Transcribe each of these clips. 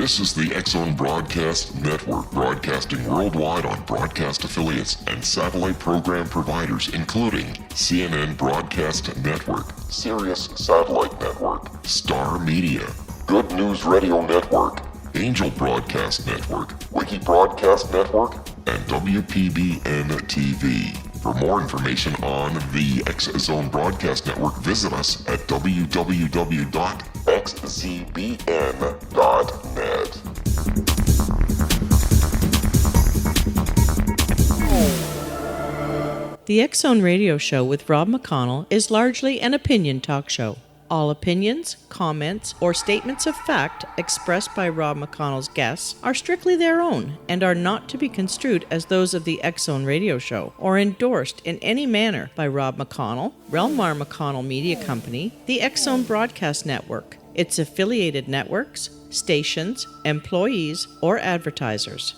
This is the X-Zone Broadcast Network, broadcasting worldwide on broadcast affiliates and satellite program providers, including CNN Broadcast Network, Sirius Satellite Network, Star Media, Good News Radio Network, Angel Broadcast Network, Wiki Broadcast Network, and WPBN TV. For more information on the X-Zone Broadcast Network, visit us at www.xzbn.net. The X-Zone Radio Show with Rob McConnell is largely an opinion talk show. All opinions, comments, or statements of fact expressed by Rob McConnell's guests are strictly their own and are not to be construed as those of the X-Zone Radio Show or endorsed in any manner by Rob McConnell, Relmar McConnell Media Company, the X-Zone Broadcast Network, its affiliated networks, stations, employees, or advertisers.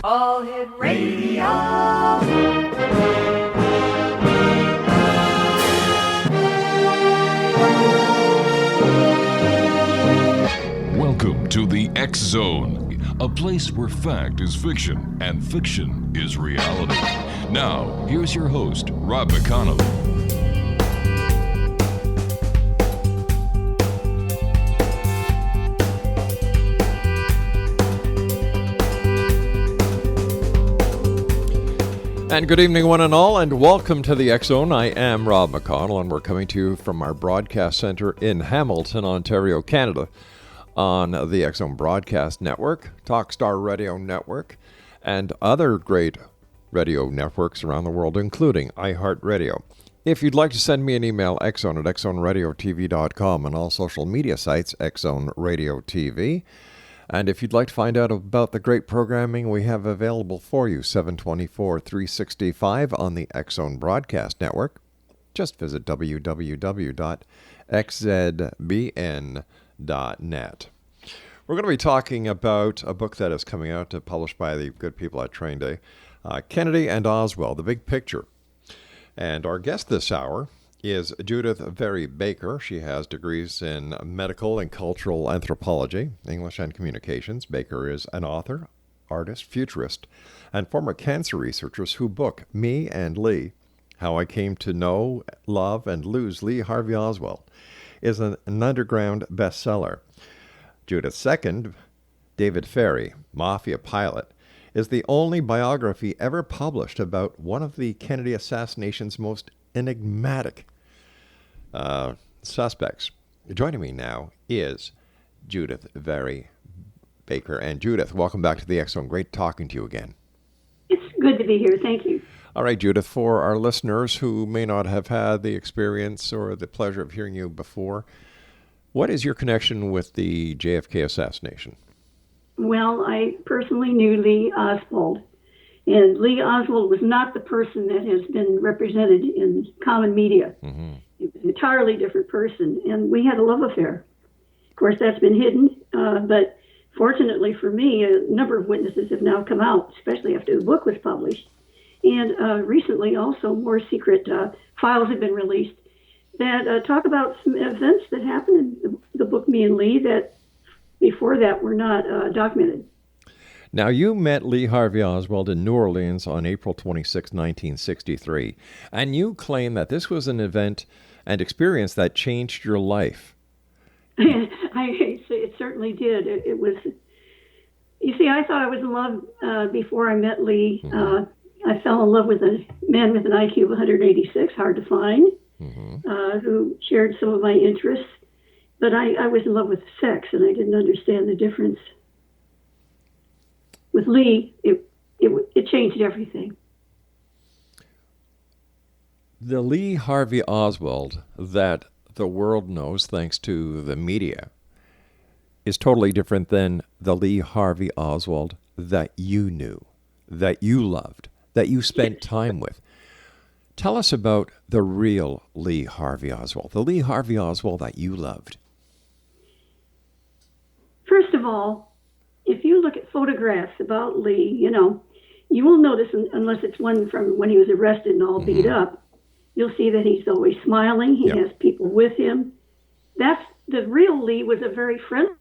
All Hit Radio. Welcome to the X-Zone, a place where fact is fiction and fiction is reality. Now, here's your host, Rob McConnell. And good evening, one and all, and welcome to the X-Zone. I am Rob McConnell, and we're coming to you from our broadcast center in Hamilton, Ontario, Canada, on the X-Zone Broadcast Network, Talkstar Radio Network, and other great radio networks around the world, including iHeartRadio. If you'd like to send me an email, xzone at xzoneradiotv.com, and all social media sites, X-Zone Radio TV. And if you'd like to find out about the great programming we have available for you, 7/24/365 on the X-Zone Broadcast Network, just visit www.xzbn.net. We're going to be talking about a book that is coming out, published by the good people at Train Day, Kennedy and Oswald, The Big Picture. And our guest this hour is Judyth Vary Baker. She has degrees in medical and cultural anthropology, English and communications. Baker is an author, artist, futurist, and former cancer researcher whose book, Me and Lee, How I Came to Know, Love, and Lose Lee Harvey Oswald, is an underground bestseller. Judyth's second, David Ferrie, Mafia Pilot, is the only biography ever published about one of the Kennedy assassination's most enigmatic suspects. Joining me now is Judyth Vary Baker. And Judyth, welcome back to the X-Zone. Great talking to you again. It's good to be here. Thank you. All right, Judyth, for our listeners who may not have had the experience or the pleasure of hearing you before, what is your connection with the JFK assassination? Well, I personally knew Lee Oswald. And Lee Oswald was not the person that has been represented in common media. Mm-hmm. He was an entirely different person, and we had a love affair. Of course, that's been hidden, but fortunately for me, a number of witnesses have now come out, especially after the book was published. And recently also more secret files have been released that talk about some events that happened in the book Me and Lee that before that were not documented. Now, you met Lee Harvey Oswald in New Orleans on April 26, 1963, and you claim that this was an event and experience that changed your life. It certainly did. It was, you see, I thought I was in love before I met Lee. Mm-hmm. I fell in love with a man with an IQ of 186, hard to find, mm-hmm. Who shared some of my interests. But I was in love with sex, and I didn't understand the difference. With Lee, it changed everything. The Lee Harvey Oswald that the world knows, thanks to the media, is totally different than the Lee Harvey Oswald that you knew, that you loved, that you spent time with. Tell us about the real Lee Harvey Oswald, the Lee Harvey Oswald that you loved. First of all, if you look at photographs about Lee, you will notice, unless it's one from when he was arrested and all beat up, you'll see that he's always smiling. He has people with him. That's the real Lee was a very friendly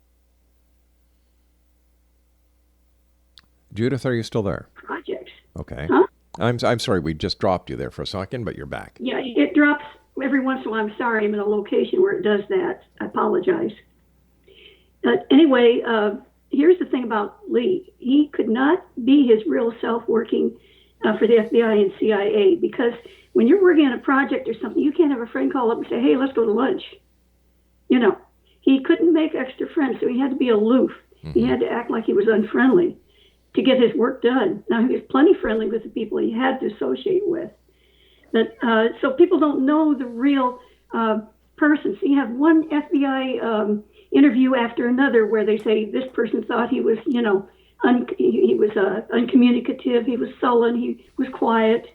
Judyth, are you still there? project. Okay. Huh? I'm sorry, we just dropped you there for a second, but you're back. Yeah, it drops every once in a while. I'm sorry, I'm in a location where it does that. I apologize. But anyway, here's the thing about Lee. He could not be his real self working for the FBI and CIA, because when you're working on a project or something, you can't have a friend call up and say, hey, let's go to lunch. You know, he couldn't make extra friends, so he had to be aloof. He had to act like he was unfriendly to get his work done. Now, he was plenty friendly with the people he had to associate with. But so people don't know the real person. So you have one FBI interview after another where they say this person thought he was, you know, he was uncommunicative, he was sullen, he was quiet,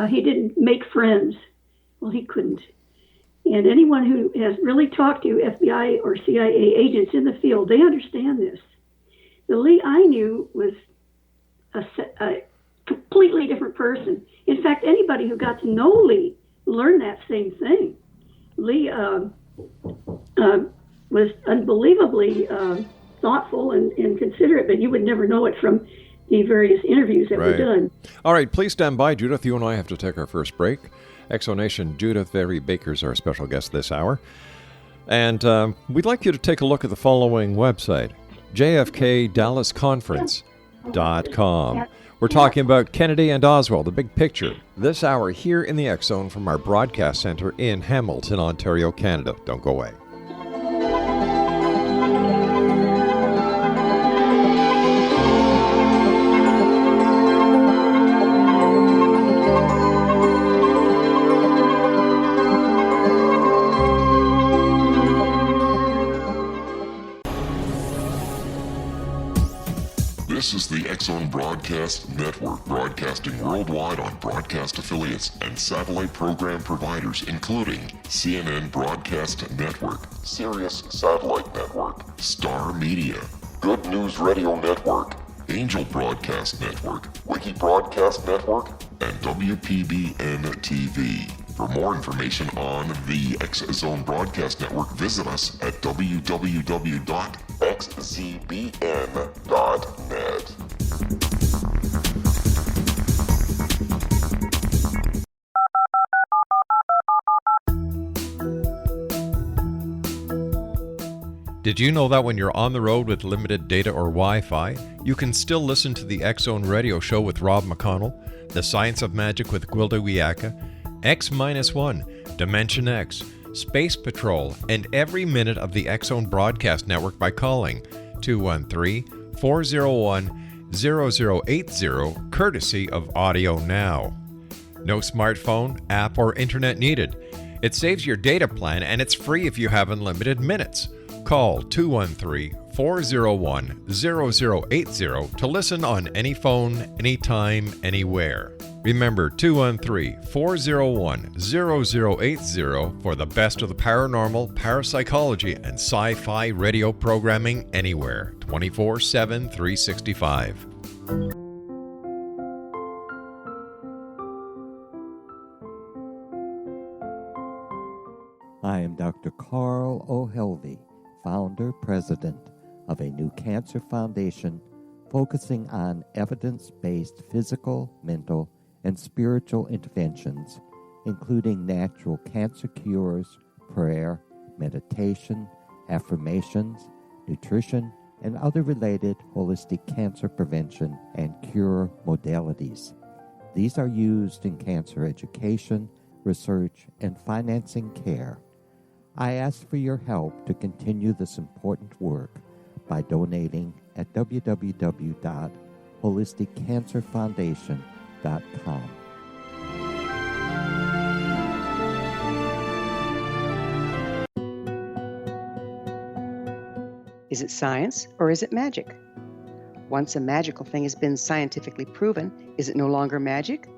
he didn't make friends. Well, he couldn't. And anyone who has really talked to FBI or CIA agents in the field, they understand this. The Lee I knew was a completely different person. In fact, anybody who got to know Lee learned that same thing. Lee was unbelievably thoughtful and considerate, but you would never know it from the various interviews that were done. All right, please stand by, Judyth. You and I have to take our first break. Exonation Judyth Vary Baker is our special guest this hour. And we'd like you to take a look at the following website, JFK-Conference.com. We're talking about Kennedy and Oswald, the big picture, this hour here in the X Zone from our broadcast center in Hamilton, Ontario, Canada. Don't go away. This is the X Zone Broadcast Network, broadcasting worldwide on broadcast affiliates and satellite program providers, including CNN Broadcast Network, Sirius Satellite Network, Star Media, Good News Radio Network, Angel Broadcast Network, Wiki Broadcast Network, and WPBN TV. For more information on the X Zone Broadcast Network, visit us at www.xzbn.net. Did you know that when you're on the road with limited data or Wi-Fi, you can still listen to the X Zone Radio Show with Rob McConnell, The Science of Magic with Gwilda Wiyaka, X-1, Dimension X, Space Patrol, and every minute of the X Zone Broadcast Network by calling 213-401-0080, courtesy of Audio Now. No smartphone, app, or internet needed. It saves your data plan and it's free if you have unlimited minutes. Call 213-401-0080 to listen on any phone, anytime, anywhere. Remember 213-401-0080 for the best of the paranormal, parapsychology, and sci-fi radio programming anywhere, 24/7, 365. I am Dr. Carl O'Helvey, founder, president of a new cancer foundation focusing on evidence-based physical, mental, and spiritual interventions, including natural cancer cures, prayer, meditation, affirmations, nutrition, and other related holistic cancer prevention and cure modalities. These are used in cancer education, research, and financing care. I ask for your help to continue this important work by donating at www.holisticcancerfoundation.com. Is it science or is it magic? Once a magical thing has been scientifically proven, is it no longer magic?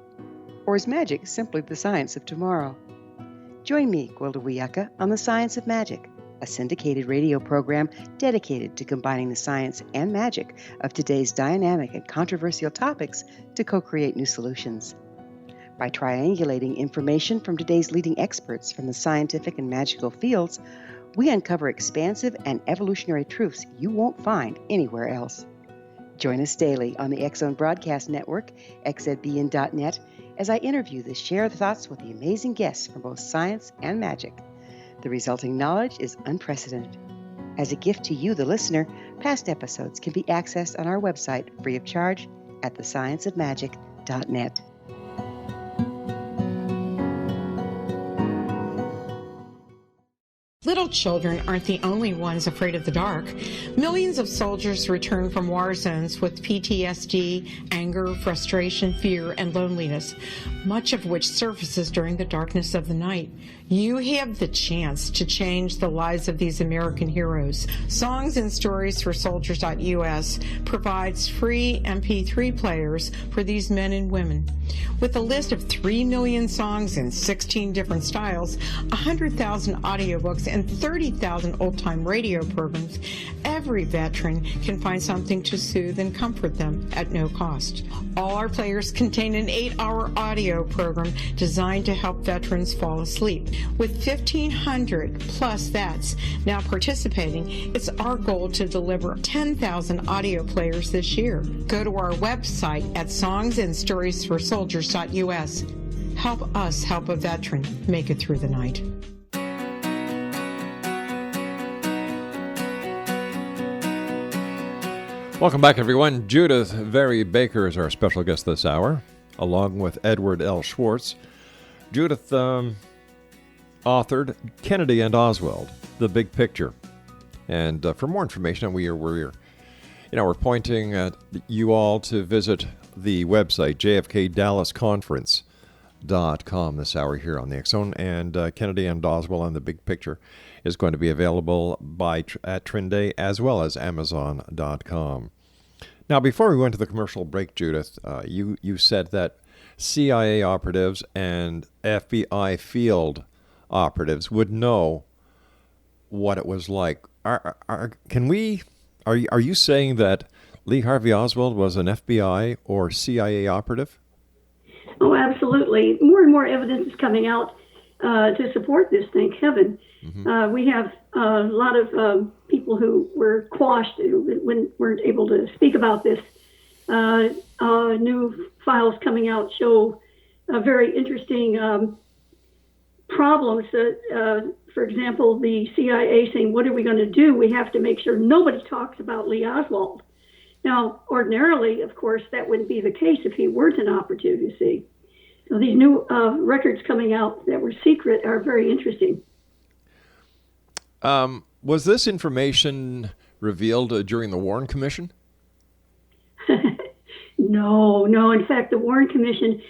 Or is magic simply the science of tomorrow? Join me, Gwilda Wiyaka, on The Science of Magic, a syndicated radio program dedicated to combining the science and magic of today's dynamic and controversial topics to co-create new solutions. By triangulating information from today's leading experts from the scientific and magical fields, we uncover expansive and evolutionary truths you won't find anywhere else. Join us daily on the X Zone Broadcast Network, xzbn.net, as I interview the share thoughts with the amazing guests from both science and magic. The resulting knowledge is unprecedented. As a gift to you, the listener, past episodes can be accessed on our website free of charge at thescienceofmagic.net. Little children aren't the only ones afraid of the dark. Millions of soldiers return from war zones with PTSD, anger, frustration, fear, and loneliness, much of which surfaces during the darkness of the night. You have the chance to change the lives of these American heroes. Songs and Stories for Soldiers.us provides free MP3 players for these men and women. With a list of 3 million songs in 16 different styles, 100,000 audiobooks, and 30,000 old-time radio programs, every veteran can find something to soothe and comfort them at no cost. All our players contain an 8-hour audio program designed to help veterans fall asleep. With 1,500 plus vets now participating, it's our goal to deliver 10,000 audio players this year. Go to our website at songsandstoriesforsoldiers.us. Help us help a veteran make it through the night. Welcome back, everyone. Judyth Vary Baker is our special guest this hour, along with Edward L. Schwartz. Judyth authored Kennedy and Oswald, The Big Picture. And for more information, we're pointing at you all to visit the website, JFK-DallasConference.com this hour here on the X Zone. And Kennedy and Oswald and The Big Picture is going to be available at Trinday as well as Amazon.com. Now, before we went to the commercial break, Judyth, you said that CIA operatives and FBI field operatives would know what it was like. Are you saying that Lee Harvey Oswald was an FBI or CIA operative? Oh, absolutely. More and more evidence is coming out to support this, thank heaven. Mm-hmm. We have a lot of people who were quashed, who weren't able to speak about this. New files coming out show very interesting problems. For example, the CIA saying, what are we going to do? We have to make sure nobody talks about Lee Oswald. Now, ordinarily, of course, that wouldn't be the case if he weren't an operative, you see. So these new records coming out that were secret are very interesting. Was this information revealed during the Warren Commission? No. In fact, the Warren Commission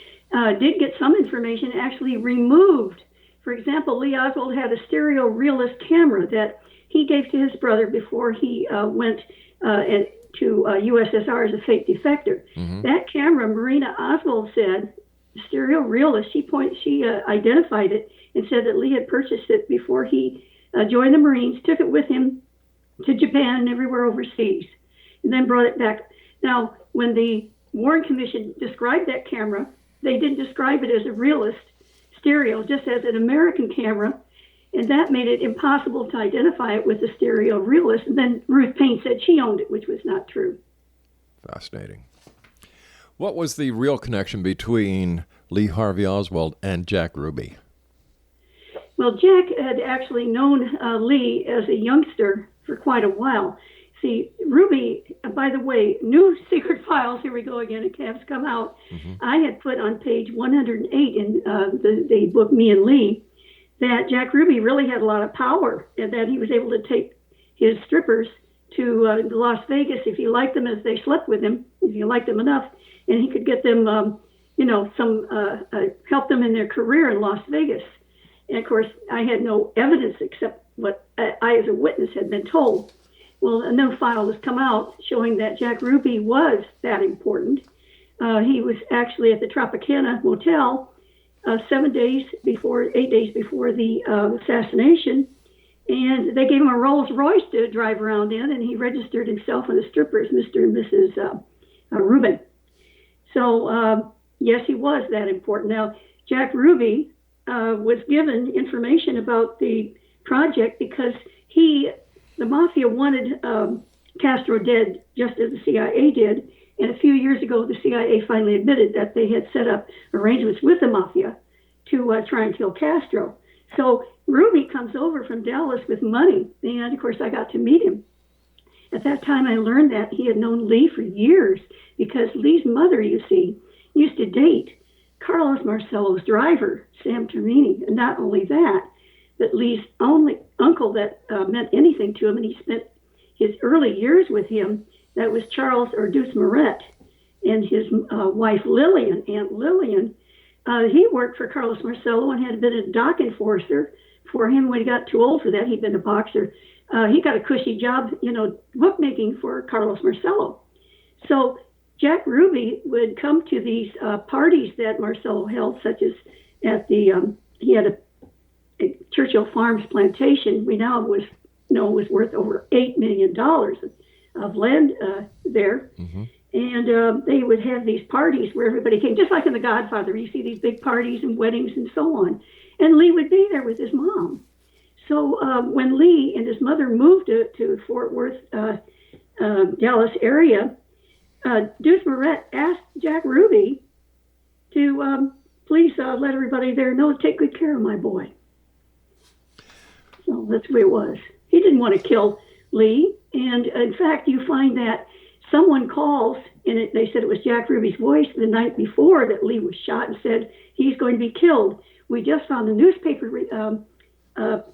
did get some information actually removed. For example, Lee Oswald had a stereo realist camera that he gave to his brother before he went to USSR as a fake defector. Mm-hmm. That camera, Marina Oswald said, stereo realist, she identified it and said that Lee had purchased it before he joined the Marines, took it with him to Japan and everywhere overseas, and then brought it back. Now, when the Warren Commission described that camera, they didn't describe it as a realist stereo, just as an American camera, and that made it impossible to identify it with the stereo realist. And then Ruth Payne said she owned it, which was not true. Fascinating. What was the real connection between Lee Harvey Oswald and Jack Ruby? Well, Jack had actually known Lee as a youngster for quite a while. See, Ruby, by the way, new secret files, here we go again, have come out. Mm-hmm. I had put on page 108 in the book Me and Lee that Jack Ruby really had a lot of power and that he was able to take his strippers to Las Vegas if he liked them as they slept with him, if he liked them enough, and he could get them, help them in their career in Las Vegas. And, of course, I had no evidence except what I, as a witness, had been told. Well, a new file has come out showing that Jack Ruby was that important. He was actually at the Tropicana Motel 8 days before the assassination, and they gave him a Rolls Royce to drive around in, and he registered himself and the strippers, Mr. and Mrs. Rubin. So Yes, he was that important. Now, Jack Ruby was given information about the project because the mafia wanted Castro dead just as the CIA did. And a few years ago, the CIA finally admitted that they had set up arrangements with the mafia to try and kill Castro. So Ruby comes over from Dallas with money, and of course I got to meet him. At that time, I learned that he had known Lee for years because Lee's mother, you see, used to date Carlos Marcello's driver, Sam Termini. And not only that, but Lee's only uncle that meant anything to him, and he spent his early years with him, that was Charles or Deuce Moret, and his wife Lillian, Aunt Lillian. He worked for Carlos Marcello and had been a dock enforcer for him when he got too old for that. He'd been a boxer. He got a cushy job, bookmaking for Carlos Marcello. So Jack Ruby would come to these parties that Marcello held, such as at the, he had a Churchill Farms plantation, we now know was worth over $8 million of land there. Mm-hmm. And they would have these parties where everybody came, just like in The Godfather. You see these big parties and weddings and so on. And Lee would be there with his mom. So when Lee and his mother moved to Fort Worth, Dallas area, Deuce Moret asked Jack Ruby to please let everybody there know, take good care of my boy. So that's the way it was. He didn't want to kill Lee. And in fact, you find that someone calls, and they said it was Jack Ruby's voice the night before that Lee was shot, and said he's going to be killed. We just found a newspaper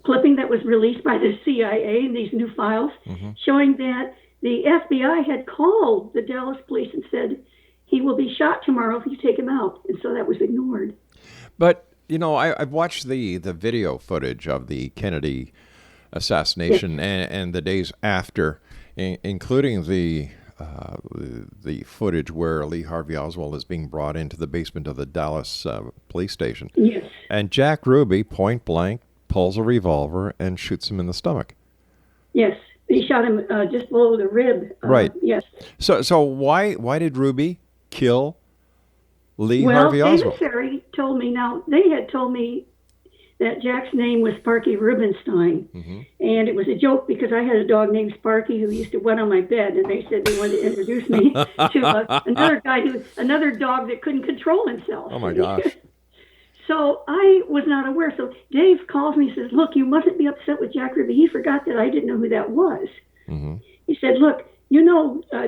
clipping that was released by the CIA in these new files, showing that the FBI had called the Dallas police and said he will be shot tomorrow if you take him out. And so that was ignored. But, I've watched the video footage of the Kennedy assassination and the days after, including the footage where Lee Harvey Oswald is being brought into the basement of the Dallas police station. Yes. And Jack Ruby, point blank, pulls a revolver and shoots him in the stomach. Yes. He shot him just below the rib. Right. Yes. So why did Ruby kill Lee Harvey Oswald? Well, David Ferry told me, now, they had told me that Jack's name was Sparky Rubenstein. And it was a joke because I had a dog named Sparky who used to wet on my bed, and they said they wanted to introduce me to another dog that couldn't control himself. Oh my gosh. So I was not aware. So Dave calls me and says, look, you mustn't be upset with Jack Ruby. He forgot that I didn't know who that was. He said, look,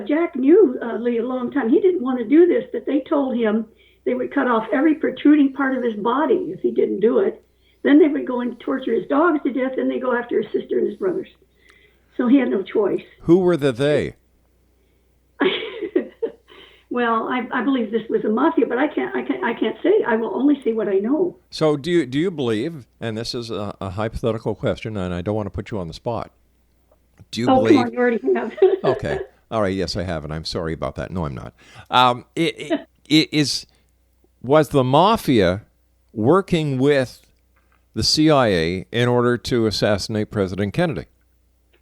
Jack knew Lee a long time. He didn't want to do this, but they told him they would cut off every protruding part of his body if he didn't do it. Then they would go and torture his dogs to death, and they go after his sister and his brothers. So he had no choice. Who were the they? Well, I believe this was a mafia, but I can't say. I will only say what I know. So do you believe? And this is a hypothetical question, and I don't want to put you on the spot. Do you believe? Come on, you already have. Okay, all right. Yes, I have, and I'm sorry about that. No, I'm not. Was the mafia working with the CIA in order to assassinate President Kennedy?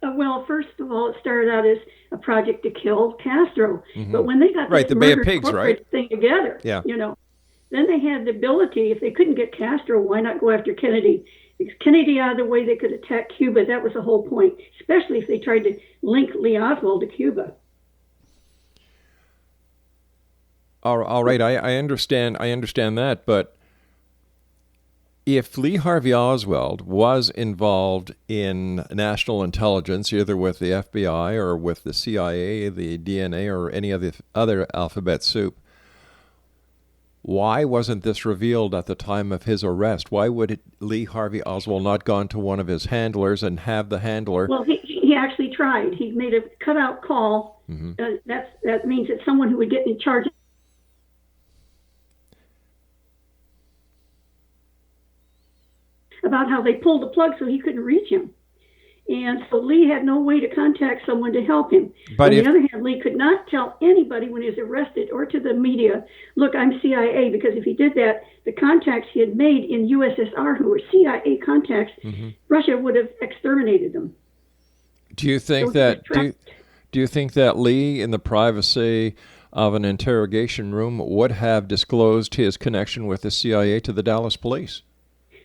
Well, first of all, it started out as a project to kill Castro. But when they got this the Bay of Pigs, right? thing together, then they had the ability, if they couldn't get Castro, why not go after Kennedy? Because Kennedy out of the way, they could attack Cuba. That was the whole point, especially if they tried to link Lee Oswald to Cuba. All right, I understand that, but if Lee Harvey Oswald was involved in national intelligence, either with the FBI or with the CIA, the DNA, or any of the other alphabet soup, why wasn't this revealed at the time of his arrest? Why would Lee Harvey Oswald not gone to one of his handlers and have the handler? Well, he actually tried. He made a cutout call. That means that someone who would get in charge about how they pulled the plug so he couldn't reach him. And so Lee had no way to contact someone to help him. But on the other hand, Lee could not tell anybody when he was arrested or to the media, look, I'm CIA, because if he did that, the contacts he had made in USSR who were CIA contacts, Russia would have exterminated them. Do you think that Lee, in the privacy of an interrogation room would have disclosed his connection with the CIA to the Dallas police.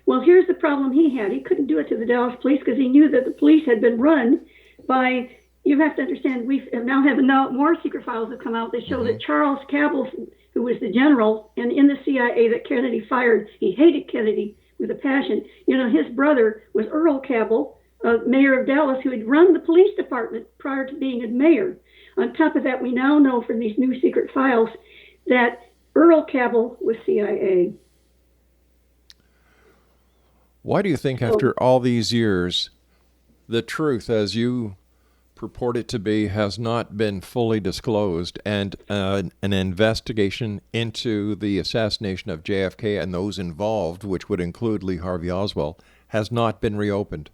Well, here's the problem he had. He couldn't do it to the Dallas police because he knew that the police had been run by, you have to understand, we now have more secret files have come out that show that Charles Cabell, who was the general and in the CIA that Kennedy fired, he hated Kennedy with a passion. You know, his brother was Earl Cabell, mayor of Dallas, who had run the police department prior to being a mayor. On top of that, we now know from these new secret files that Earl Cabell was CIA. Why do you think after all these years, the truth as you purport it to be has not been fully disclosed, and an investigation into the assassination of JFK and those involved, which would include Lee Harvey Oswald, has not been reopened?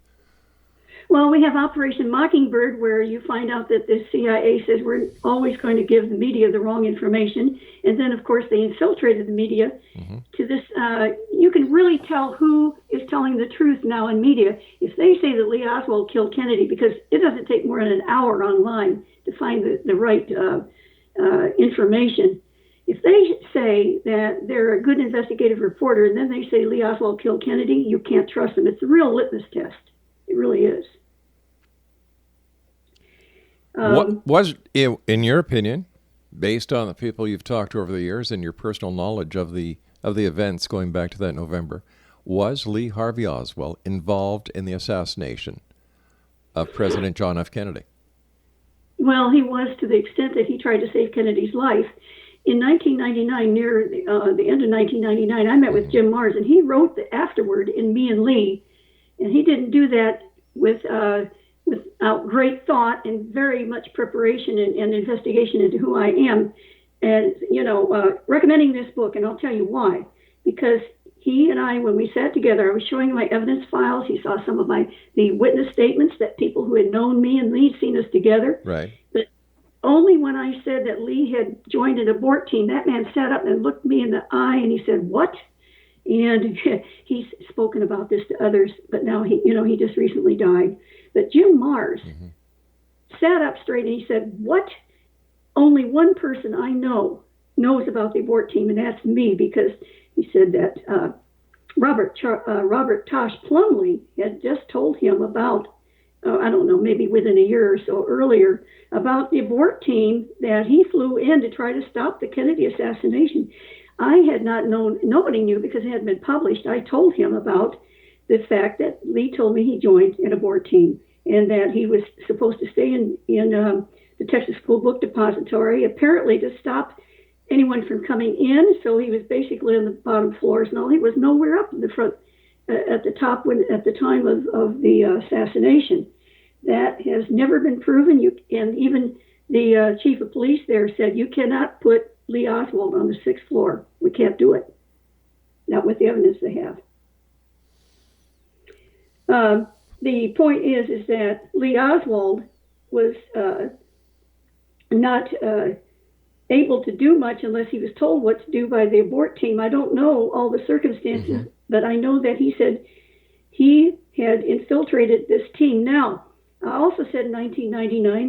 Well, we have Operation Mockingbird, where you find out that the CIA says we're always going to give the media the wrong information. And then, of course, they infiltrated the media to this. You can really tell who is telling the truth now in media if they say that Lee Oswald killed Kennedy, because it doesn't take more than an hour online to find the right information. If they say that they're a good investigative reporter and then they say Lee Oswald killed Kennedy, you can't trust them. It's a real litmus test. It really is. What was, in your opinion, based on the people you've talked to over the years and your personal knowledge of the events going back to that November, was Lee Harvey Oswald involved in the assassination of President John F. Kennedy? Well, he was, to the extent that he tried to save Kennedy's life. In 1999, near the end of 1999, I met with Jim Mars, and he wrote the afterword in Me and Lee, and he didn't do that without great thought and very much preparation and investigation into who I am, and recommending this book. And I'll tell you why. Because he and I, when we sat together, I was showing him my evidence files. He saw some of the witness statements that people who had known me and Lee had seen us together. Right. But only when I said that Lee had joined an abort team, that man sat up and looked me in the eye and he said, "What?" And he's spoken about this to others, but now he just recently died. But Jim Mars sat up straight and he said, "What? Only one person I know knows about the abort team, and that's me," because he said that Robert Tosh Plumlee had just told him about, I don't know, maybe within a year or so earlier, about the abort team that he flew in to try to stop the Kennedy assassination. I had not known, nobody knew because it hadn't been published. I told him about the fact that Lee told me he joined an abort team and that he was supposed to stay in the Texas School Book Depository, apparently to stop anyone from coming in. So he was basically on the bottom floors and all. He was nowhere up in the front, at the top at the time of the assassination. That has never been proven. And even the chief of police there said, "You cannot put Lee Oswald on the 6th floor. We can't do it." Not with the evidence they have. The point is that Lee Oswald was not able to do much unless he was told what to do by the abort team. I don't know all the circumstances, but I know that he said he had infiltrated this team. Now, I also said in 1999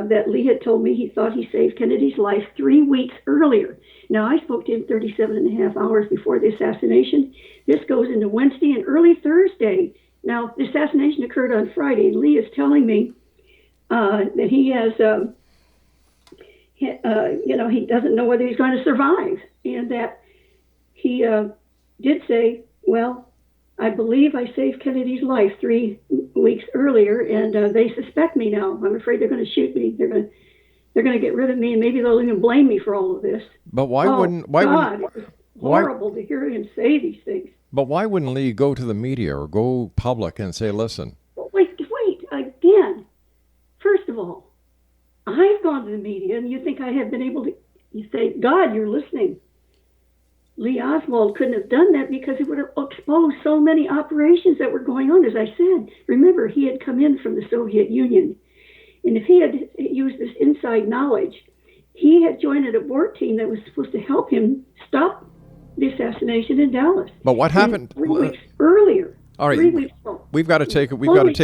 that Lee had told me he thought he saved Kennedy's life 3 weeks earlier. Now, I spoke to him 37 and a half hours before the assassination. This goes into Wednesday and early Thursday. Now, the assassination occurred on Friday, and Lee is telling me that he has, he doesn't know whether he's going to survive, and that he did say, "Well, I believe I saved Kennedy's life 3 weeks earlier, and they suspect me now. I'm afraid they're going to shoot me. They're going to get rid of me, and maybe they'll even blame me for all of this." But why wouldn't? It was horrible to hear him say these things. But why wouldn't Lee go to the media or go public and say, "Listen"? Wait again. First of all, I've gone to the media, and you think I have been able to? You say, "God, you're listening." Lee Oswald couldn't have done that because it would have exposed so many operations that were going on. As I said, remember, he had come in from the Soviet Union. And if he had used this inside knowledge, he had joined an abort team that was supposed to help him stop the assassination in Dallas. But what happened? 3 weeks earlier. All right. 3 weeks ago. we've got to take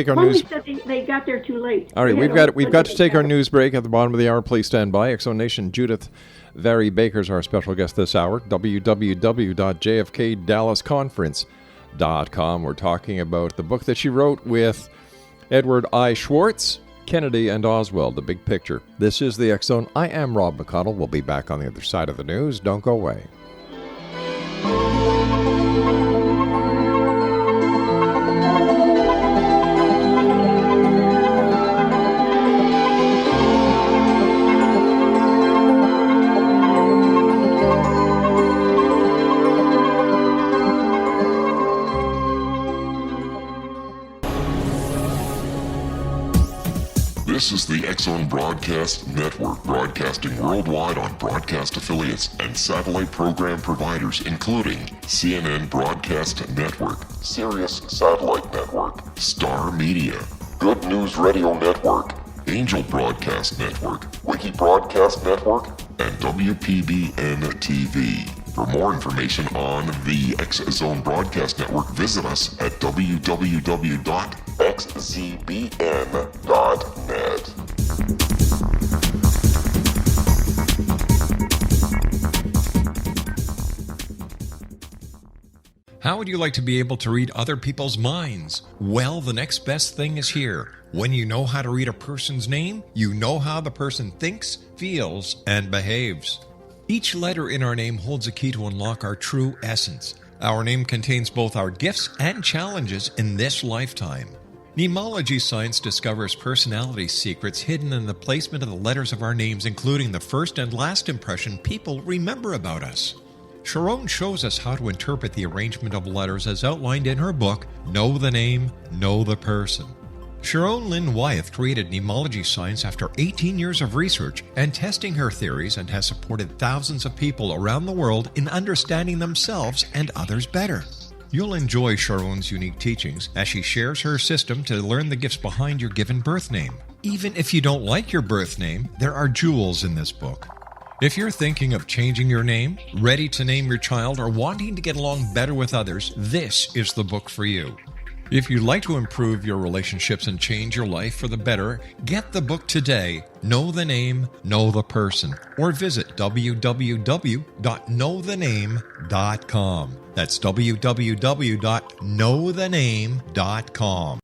our news. Said they got there too late. All right, we've got to take our news break at the bottom of the hour. Please stand by. X Zone Nation, Judyth Vary Baker is our special guest this hour. www.jfk-dallasconference.com. We're talking about the book that she wrote with Edward I. Schwartz, Kennedy and Oswald, The Big Picture. This is the X Zone. I am Rob McConnell. We'll be back on the other side of the news. Don't go away. This is the X Zone Broadcast Network, broadcasting worldwide on broadcast affiliates and satellite program providers, including CNN Broadcast Network, Sirius Satellite Network, Star Media, Good News Radio Network, Angel Broadcast Network, Wiki Broadcast Network, and WPBN TV. For more information on the X Zone Broadcast Network, visit us at www.xzbn.net. How would you like to be able to read other people's minds? Well, the next best thing is here. When you know how to read a person's name, you know how the person thinks, feels, and behaves. Each letter in our name holds a key to unlock our true essence. Our name contains both our gifts and challenges in this lifetime. Mnemology science discovers personality secrets hidden in the placement of the letters of our names, including the first and last impression people remember about us. Sharon shows us how to interpret the arrangement of letters as outlined in her book, Know the Name, Know the Person. Sharon Lynn Wyeth created mnemology science after 18 years of research and testing her theories, and has supported thousands of people around the world in understanding themselves and others better. You'll enjoy Sharon's unique teachings as she shares her system to learn the gifts behind your given birth name. Even if you don't like your birth name, there are jewels in this book. If you're thinking of changing your name, ready to name your child, or wanting to get along better with others, this is the book for you. If you'd like to improve your relationships and change your life for the better, get the book today, Know the Name, Know the Person, or visit www.knowthename.com. That's www.knowthename.com.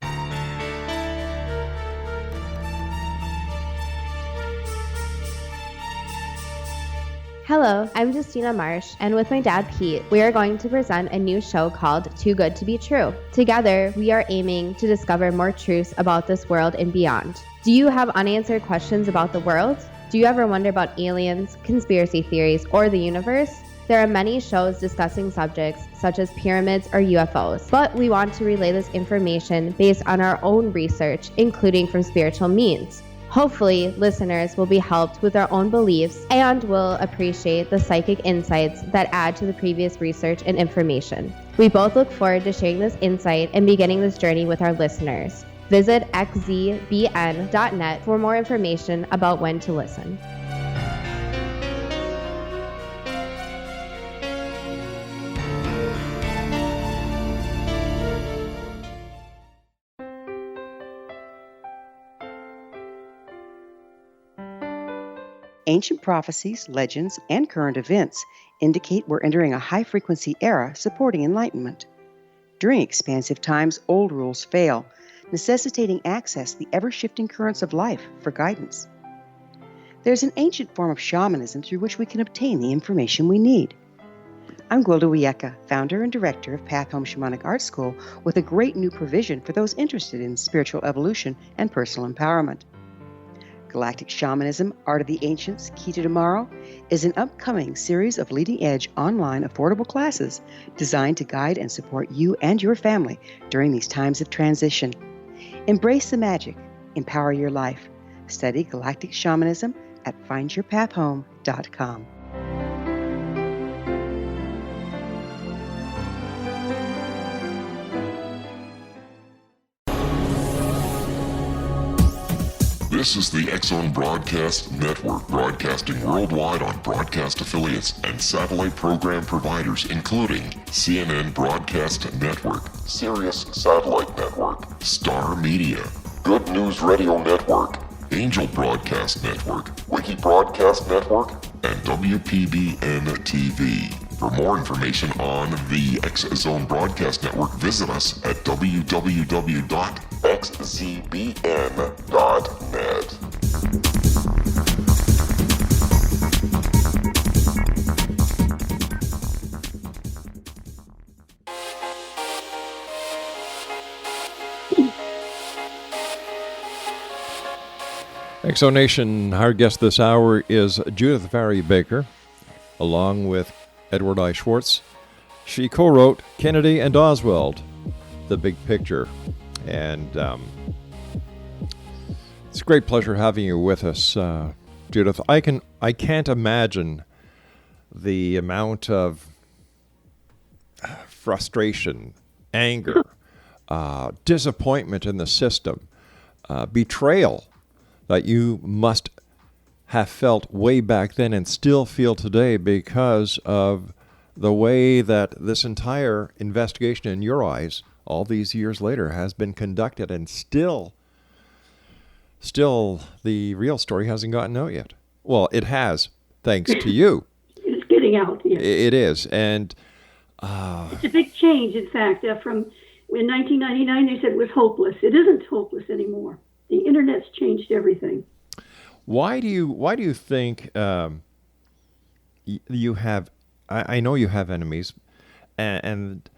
Hello, I'm Justina Marsh, and with my dad Pete, we are going to present a new show called Too Good to Be True. Together, we are aiming to discover more truths about this world and beyond. Do you have unanswered questions about the world? Do you ever wonder about aliens, conspiracy theories, or the universe? There are many shows discussing subjects such as pyramids or UFOs, but we want to relay this information based on our own research, including from spiritual means. Hopefully, listeners will be helped with their own beliefs and will appreciate the psychic insights that add to the previous research and information. We both look forward to sharing this insight and beginning this journey with our listeners. Visit xzbn.net for more information about when to listen. Ancient prophecies, legends, and current events indicate we're entering a high-frequency era supporting enlightenment. During expansive times, old rules fail, necessitating access to the ever-shifting currents of life for guidance. There's an ancient form of shamanism through which we can obtain the information we need. I'm Gwilda Wieka, founder and director of Path Home Shamanic Art School, with a great new provision for those interested in spiritual evolution and personal empowerment. Galactic Shamanism, Art of the Ancients, Key to Tomorrow, is an upcoming series of leading-edge online affordable classes designed to guide and support you and your family during these times of transition. Embrace the magic. Empower your life. Study Galactic Shamanism at findyourpathhome.com. This is the X-Zone Broadcast Network, broadcasting worldwide on broadcast affiliates and satellite program providers, including CNN Broadcast Network, Sirius Satellite Network, Star Media, Good News Radio Network, Angel Broadcast Network, Wiki Broadcast Network, and WPBN TV. For more information on the X-Zone Broadcast Network, visit us at www.xzbn.net. Exonation, our guest this hour is Judyth Vary Baker, along with Edward I. Schwartz. She co-wrote Kennedy and Oswald, The Big Picture. And it's a great pleasure having you with us, Judyth. I can't imagine the amount of frustration, anger, disappointment in the system, betrayal that you must have felt way back then and still feel today because of the way that this entire investigation, in your eyes, all these years later, has been conducted, and still the real story hasn't gotten out yet. Well, it has, thanks to you. It's getting out. Yeah. It is, and it's a big change. In fact, from in 1999, they said it was hopeless. It isn't hopeless anymore. The internet's changed everything. Why do you think you have? I know you have enemies, and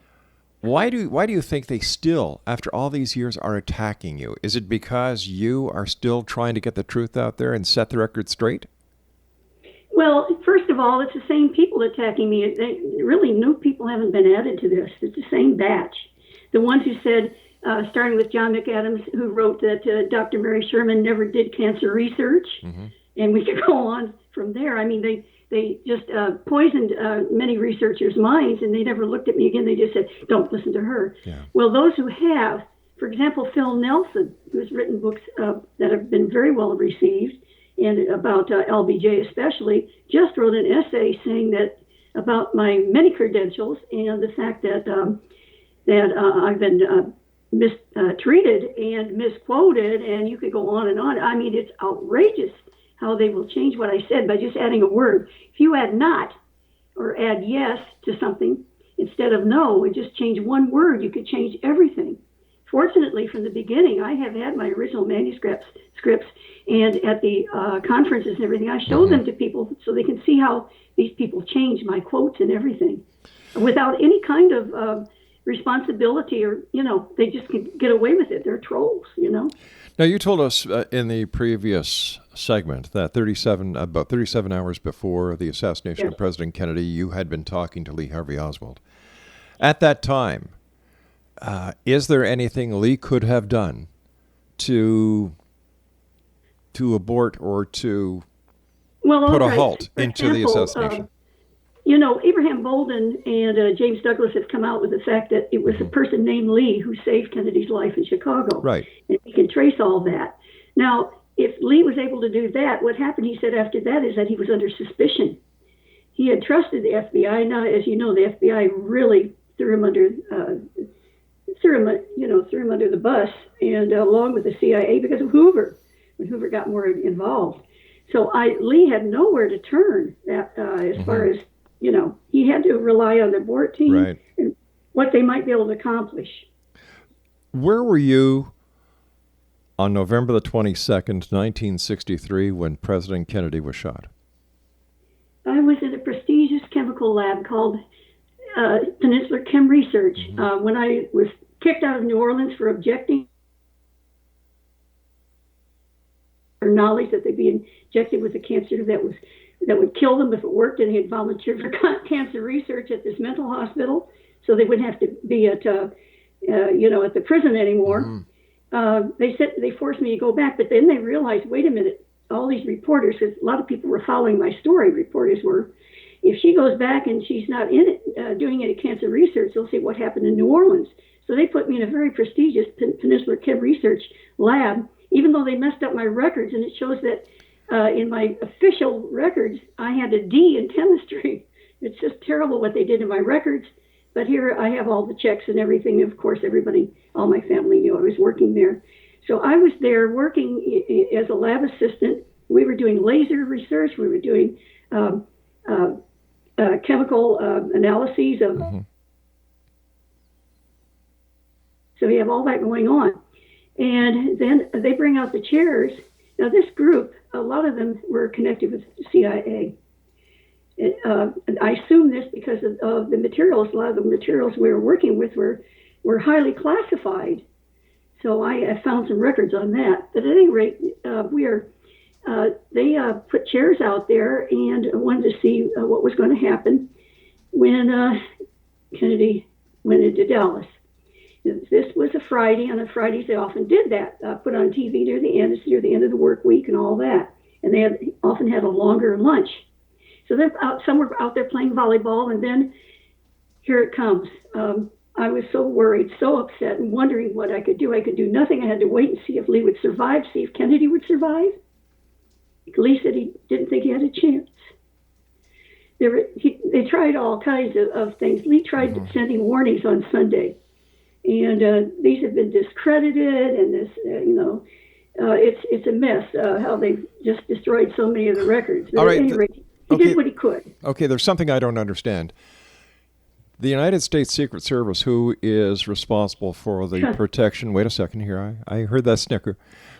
why do you think they still, after all these years, are attacking you? Is it because you are still trying to get the truth out there and set the record straight? Well, first of all, it's the same people attacking me. Really, new people haven't been added to this. It's the same batch. The ones who said, starting with John McAdams, who wrote that Dr. Mary Sherman never did cancer research, and we could go on from there. I mean, they just poisoned many researchers' minds, and they never looked at me again. They just said, don't listen to her. Yeah. Well, those who have, for example, Phil Nelson, who's written books that have been very well received, and about LBJ especially, just wrote an essay saying that about my many credentials and the fact that I've been mistreated and misquoted, and you could go on and on. I mean, it's outrageous how they will change what I said by just adding a word. If you add not or add yes to something instead of no and just change one word, you could change everything. Fortunately, from the beginning, I have had my original manuscripts, and at the conferences and everything, I show them to people so they can see how these people change my quotes and everything without any kind of responsibility, or they just can get away with it. They're trolls. Now, you told us in the previous segment that about 37 hours before the assassination of President Kennedy, you had been talking to Lee Harvey Oswald. At that time, is there anything Lee could have done to abort or to put a halt into the assassination? Abraham Bolden and James Douglas have come out with the fact that it was a person named Lee who saved Kennedy's life in Chicago. Right. And we can trace all that. Now, if Lee was able to do that, what happened, he said after that, is that he was under suspicion. He had trusted the FBI. Now, as you know, the FBI really threw him under the bus, and along with the CIA, because of Hoover, when Hoover got more involved. So Lee had nowhere to turn as far as, he had to rely on the board team and what they might be able to accomplish. Where were you on November the 22nd, 1963, when President Kennedy was shot? I was in a prestigious chemical lab called Peninsular Chem Research when I was kicked out of New Orleans for objecting or knowledge that they'd be injected with a cancer that would kill them if it worked, and they had volunteered for cancer research at this mental hospital, so they wouldn't have to be at the prison anymore. They forced me to go back, but then they realized, wait a minute, all these reporters, because a lot of people were following my story, reporters were, if she goes back and she's not in it doing any cancer research, they'll see what happened in New Orleans. So they put me in a very prestigious Peninsular Chem Research lab even though they messed up my records, and it shows that in my official records, I had a D in chemistry. It's just terrible what they did in my records. But here I have all the checks and everything. Of course, everybody, all my family knew I was working there. So I was there working as a lab assistant. We were doing laser research. We were doing chemical analyses of. Mm-hmm. So we have all that going on. And then they bring out the chairs. Now, this group, a lot of them were connected with the CIA. I assume this because of the materials. A lot of the materials we were working with were highly classified. So I found some records on that. But at any rate, they put chairs out there and wanted to see what was going to happen when Kennedy went into Dallas. This was a Friday. On Fridays, they often did that, put on TV near the end of the work week and all that. And they often had a longer lunch. So some were out there playing volleyball, and then here it comes. I was so worried, so upset, and wondering what I could do. I could do nothing. I had to wait and see if Lee would survive, see if Kennedy would survive. Lee said he didn't think he had a chance. They tried all kinds of things. Lee tried sending warnings on Sunday. And these have been discredited, and this, it's a mess how they've just destroyed so many of the records. But all right, at any rate, he did what he could. Okay, there's something I don't understand. The United States Secret Service, who is responsible for the protection... Wait a second here. I heard that snicker.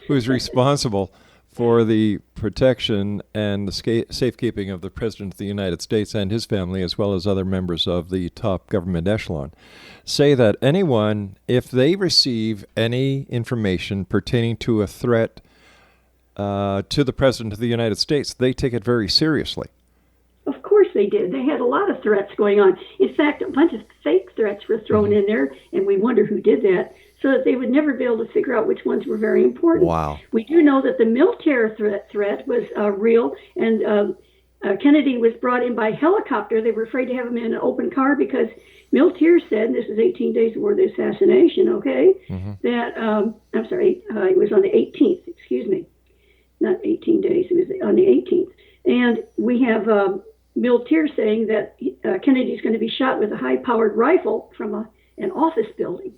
Who is responsible for the protection and the safekeeping of the President of the United States and his family, as well as other members of the top government echelon, say that anyone, if they receive any information pertaining to a threat to the President of the United States, they take it very seriously. Of course they did. They had a lot of threats going on. In fact, a bunch of fake threats were thrown in there, and we wonder who did that, so that they would never be able to figure out which ones were very important. Wow. We do know that the military threat was real, and Kennedy was brought in by helicopter. They were afraid to have him in an open car because military said, and this is 18 days before the assassination, okay, that, it was on the 18th, excuse me, not 18 days, it was on the 18th. And we have military saying that Kennedy's going to be shot with a high-powered rifle from an office building.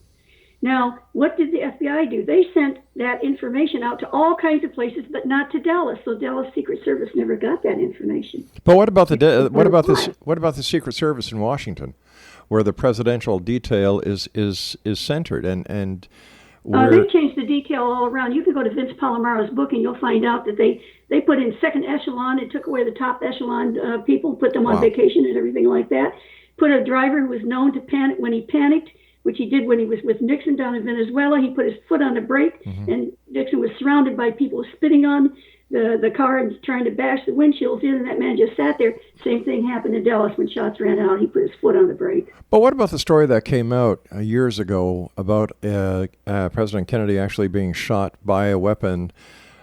Now, what did the FBI do? They sent that information out to all kinds of places, but not to Dallas. So Dallas Secret Service never got that information. But what about the Secret Service in Washington, where the presidential detail is centered and they changed the detail all around. You can go to Vince Palomaro's book and you'll find out that they put in second echelon and took away the top echelon people, put them on vacation and everything like that. Put a driver who was known to panic when he panicked, which he did when he was with Nixon down in Venezuela. He put his foot on the brake, and Nixon was surrounded by people spitting on the car and trying to bash the windshields in, and that man just sat there. Same thing happened in Dallas when shots ran out. He put his foot on the brake. But what about the story that came out years ago about President Kennedy actually being shot by a weapon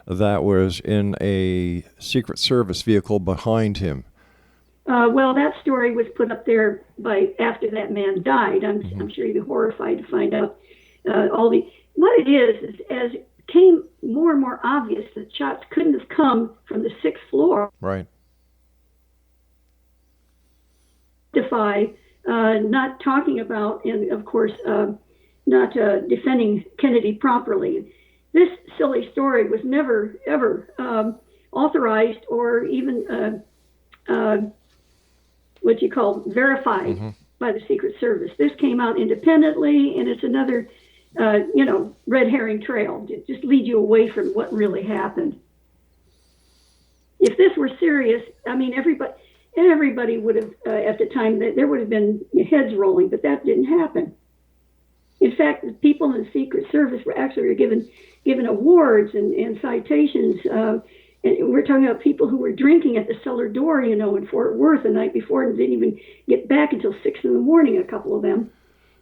that was in a Secret Service vehicle behind him? Well, that story was put up there after that man died. I'm sure you'd be horrified to find out what it is as it came more and more obvious that shots couldn't have come from the 6th floor. Right. Not talking about, and of course, not defending Kennedy properly. This silly story was never, ever authorized or even verified by the Secret Service. This came out independently, and it's another, red herring trail. It just leads you away from what really happened. If this were serious, I mean, everybody would have, at the time, there would have been heads rolling, but that didn't happen. In fact, the people in the Secret Service were actually given awards and citations. And we're talking about people who were drinking at the cellar door, in Fort Worth the night before and didn't even get back until 6 a.m, a couple of them.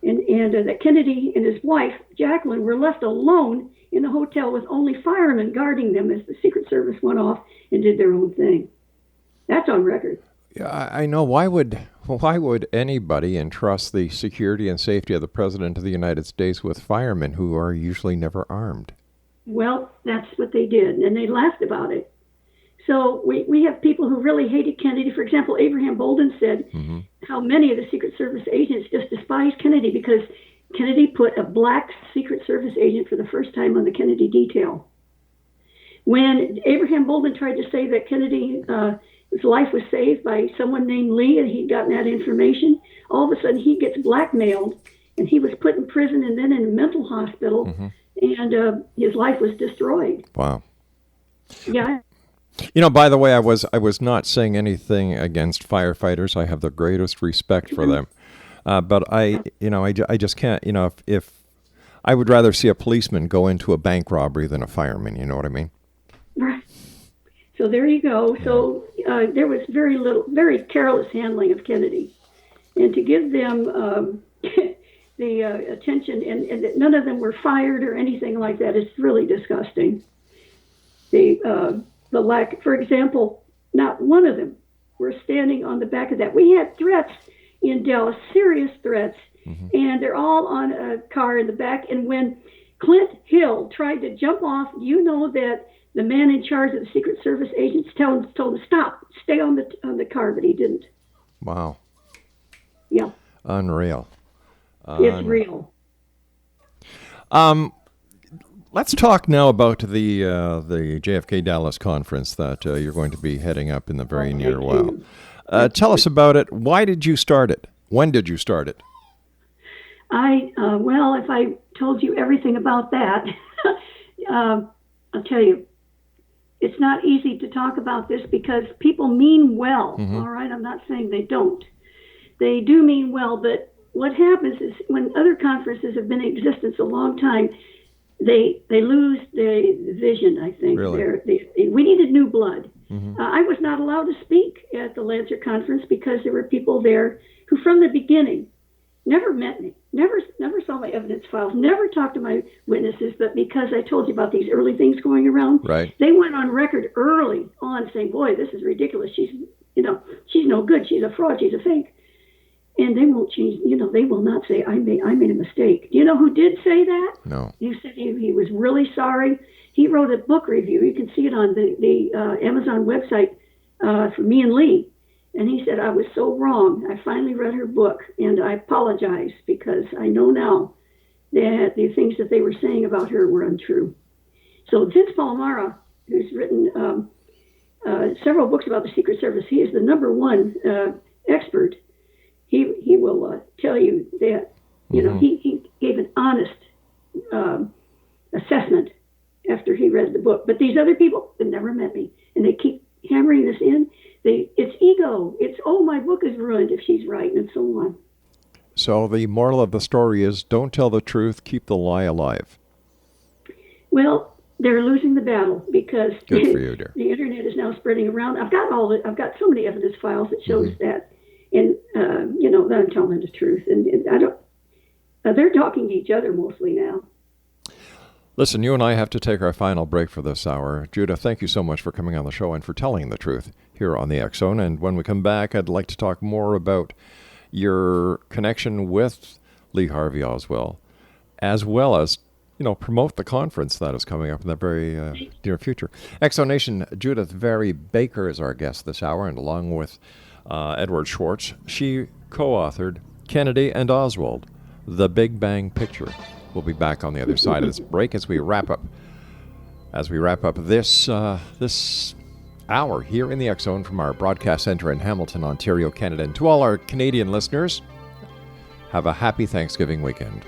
And that Kennedy and his wife, Jacqueline, were left alone in the hotel with only firemen guarding them as the Secret Service went off and did their own thing. That's on record. Yeah, I know. Why would anybody entrust the security and safety of the President of the United States with firemen who are usually never armed? Well, that's what they did, and they laughed about it. So we have people who really hated Kennedy. For example, Abraham Bolden said how many of the Secret Service agents just despised Kennedy because Kennedy put a black Secret Service agent for the first time on the Kennedy detail. When Abraham Bolden tried to say that Kennedy's life was saved by someone named Lee and he'd gotten that information, all of a sudden he gets blackmailed and he was put in prison and then in a mental hospital, and his life was destroyed. Wow. Yeah. You know, by the way, I was not saying anything against firefighters. I have the greatest respect for them. But I just can't, if I would rather see a policeman go into a bank robbery than a fireman, you know what I mean? Right. So there you go. So there was very careless handling of Kennedy. And to give them the attention, and that none of them were fired or anything like that, is really disgusting. The lack, for example, not one of them were standing on the back of that. We had threats in Dallas, serious threats, and they're all on a car in the back. And when Clint Hill tried to jump off, you know that the man in charge of the Secret Service agents told him stop, stay on the car, but he didn't. Wow. Yeah. Unreal. It's real. Let's talk now about the JFK Dallas conference that you're going to be heading up in the very near while. Tell us about it. Why did you start it? When did you start it? Well, if I told you everything about that, I'll tell you, it's not easy to talk about this because people mean well. All right, I'm not saying they don't. They do mean well, but what happens is when other conferences have been in existence a long time, they lose the vision, I think. Really? We needed new blood. I was not allowed to speak at the Lancer conference because there were people there who from the beginning never met me, never saw my evidence files, never talked to my witnesses, but because I told you about these early things going around, they went on record early on saying, boy, this is ridiculous. She's no good. She's a fraud. She's a fake. And they won't change, they will not say, I made a mistake. Do you know who did say that? No. He said he was really sorry. He wrote a book review. You can see it on the Amazon website for me and Lee. And he said, I was so wrong. I finally read her book, and I apologize because I know now that the things that they were saying about her were untrue. So Vince Palmara, who's written several books about the Secret Service, he is the number one expert. He will tell you that, he gave an honest assessment after he read the book. But these other people have never met me, and they keep hammering this in. It's ego. It's, my book is ruined if she's right, and so on. So the moral of the story is don't tell the truth, keep the lie alive. Well, they're losing the battle because good for you, dear. The internet is now spreading around. I've got so many evidence files that shows that. And, that I'm telling the truth. And I don't, they're talking to each other mostly now. Listen, you and I have to take our final break for this hour. Judyth, thank you so much for coming on the show and for telling the truth here on the X Zone. And when we come back, I'd like to talk more about your connection with Lee Harvey Oswald, as well as, promote the conference that is coming up in the very near future. X Zone Nation, Judyth Vary Baker is our guest this hour, and along with Edward Schwartz, she co-authored Kennedy and Oswald, The Big Bang Picture. We'll be back on the other side of this break as we wrap up this hour here in the X Zone from our broadcast center in Hamilton, Ontario, Canada. And to all our Canadian listeners, have a happy Thanksgiving weekend.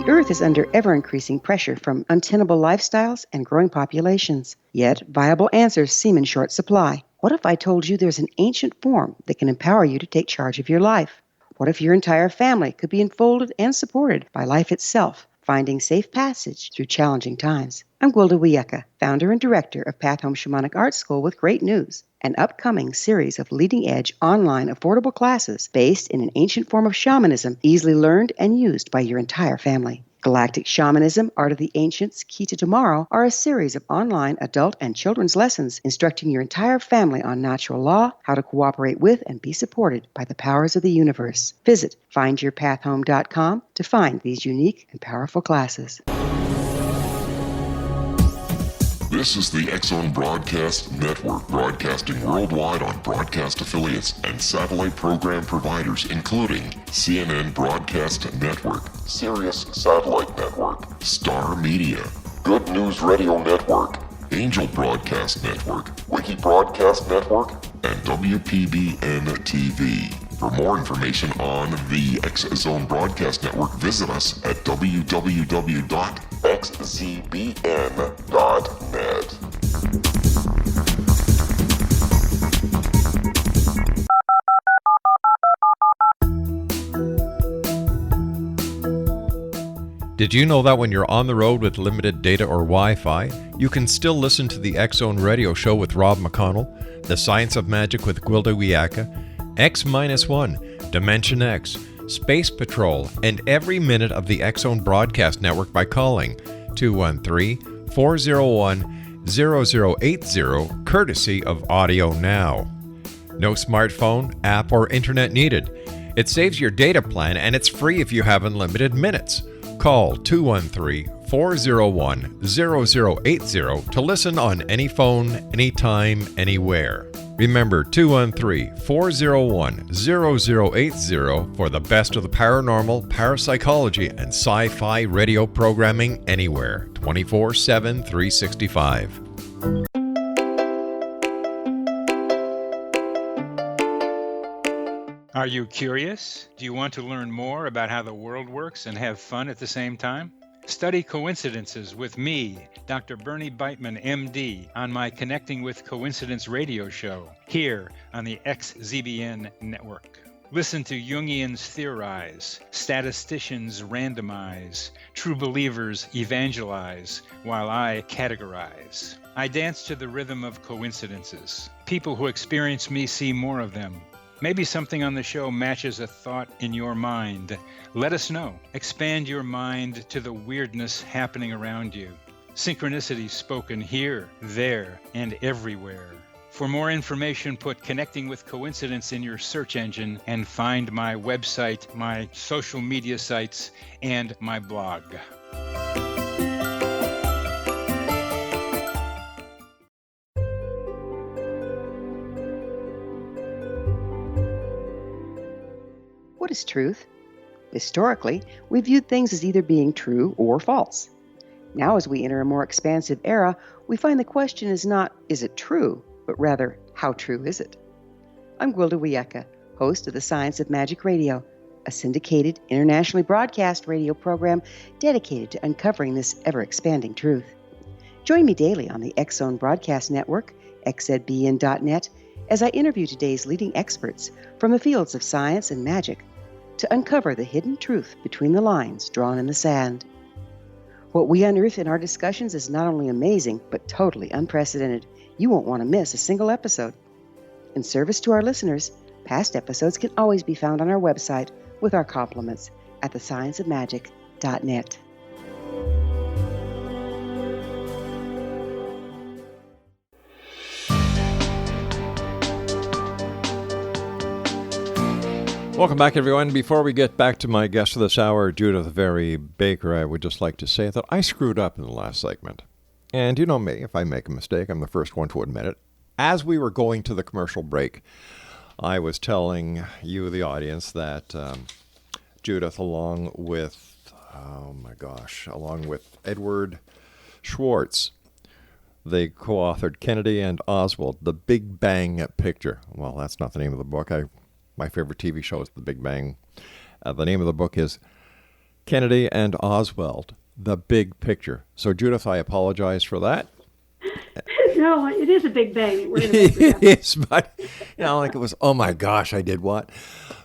Earth is under ever-increasing pressure from untenable lifestyles and growing populations. Yet, viable answers seem in short supply. What if I told you there's an ancient form that can empower you to take charge of your life? What if your entire family could be enfolded and supported by life itself, Finding Safe Passage Through Challenging Times. I'm Gwilda Wiyaka, founder and director of Path Home Shamanic Art School, with great news. An upcoming series of leading-edge online affordable classes based in an ancient form of shamanism, easily learned and used by your entire family. Galactic Shamanism, Art of the Ancients, Key to Tomorrow are a series of online adult and children's lessons instructing your entire family on natural law, how to cooperate with and be supported by the powers of the universe. Visit findyourpathhome.com to find these unique and powerful classes. This is the X-Zone Broadcast Network, broadcasting worldwide on broadcast affiliates and satellite program providers, including CNN Broadcast Network, Sirius Satellite Network, Star Media, Good News Radio Network, Angel Broadcast Network, Wiki Broadcast Network, and WPBN TV. For more information on the X-Zone Broadcast Network, visit us at www.xzbn.net. Did you know that when you're on the road with limited data or Wi-Fi, you can still listen to the X-Zone Radio Show with Rob McConnell, The Science of Magic with Gwilda Wiyaka, X-1, Dimension X, Space Patrol, and every minute of the X-Zone Broadcast Network by calling 213-401-0080, courtesy of Audio Now. No smartphone, app, or internet needed. It saves your data plan, and it's free if you have unlimited minutes. Call 213-401-0080 to listen on any phone, anytime, anywhere. Remember, 213-401-0080 for the best of the paranormal, parapsychology, and sci-fi radio programming anywhere, 24/7, 365. Are you curious? Do you want to learn more about how the world works and have fun at the same time? Study coincidences with me, Dr. Bernie Beitman, MD, on my Connecting with Coincidence radio show, here on the XZBN network. Listen to Jungians theorize, statisticians randomize, true believers evangelize, while I categorize. I dance to the rhythm of coincidences. People who experience me see more of them. Maybe something on the show matches a thought in your mind. Let us know. Expand your mind to the weirdness happening around you. Synchronicity spoken here, there, and everywhere. For more information, put Connecting with Coincidence in your search engine and find my website, my social media sites, and my blog. What is truth? Historically, we viewed things as either being true or false. Now, as we enter a more expansive era, we find the question is not, is it true, but rather, how true is it? I'm Gwilda Wiyaka, host of The Science of Magic Radio, a syndicated, internationally broadcast radio program dedicated to uncovering this ever-expanding truth. Join me daily on the X-Zone Broadcast Network, xzbn.net, as I interview today's leading experts from the fields of science and magic to uncover the hidden truth between the lines drawn in the sand. What we unearth in our discussions is not only amazing, but totally unprecedented. You won't want to miss a single episode. In service to our listeners, past episodes can always be found on our website with our compliments at thescienceofmagic.net. Welcome back, everyone. Before we get back to my guest of this hour, Judyth Vary Baker, I would just like to say that I screwed up in the last segment. And you know me, if I make a mistake, I'm the first one to admit it. As we were going to the commercial break, I was telling you, the audience, that Judyth, along with Edward Schwartz, they co-authored Kennedy and Oswald, The Big Bang Picture. Well, that's not the name of the book. My favorite TV show is The Big Bang. The name of the book is Kennedy and Oswald, The Big Picture. So, Judyth, I apologize for that. No, it is a big bang. We're gonna make It is, but like it was, oh my gosh, I did what?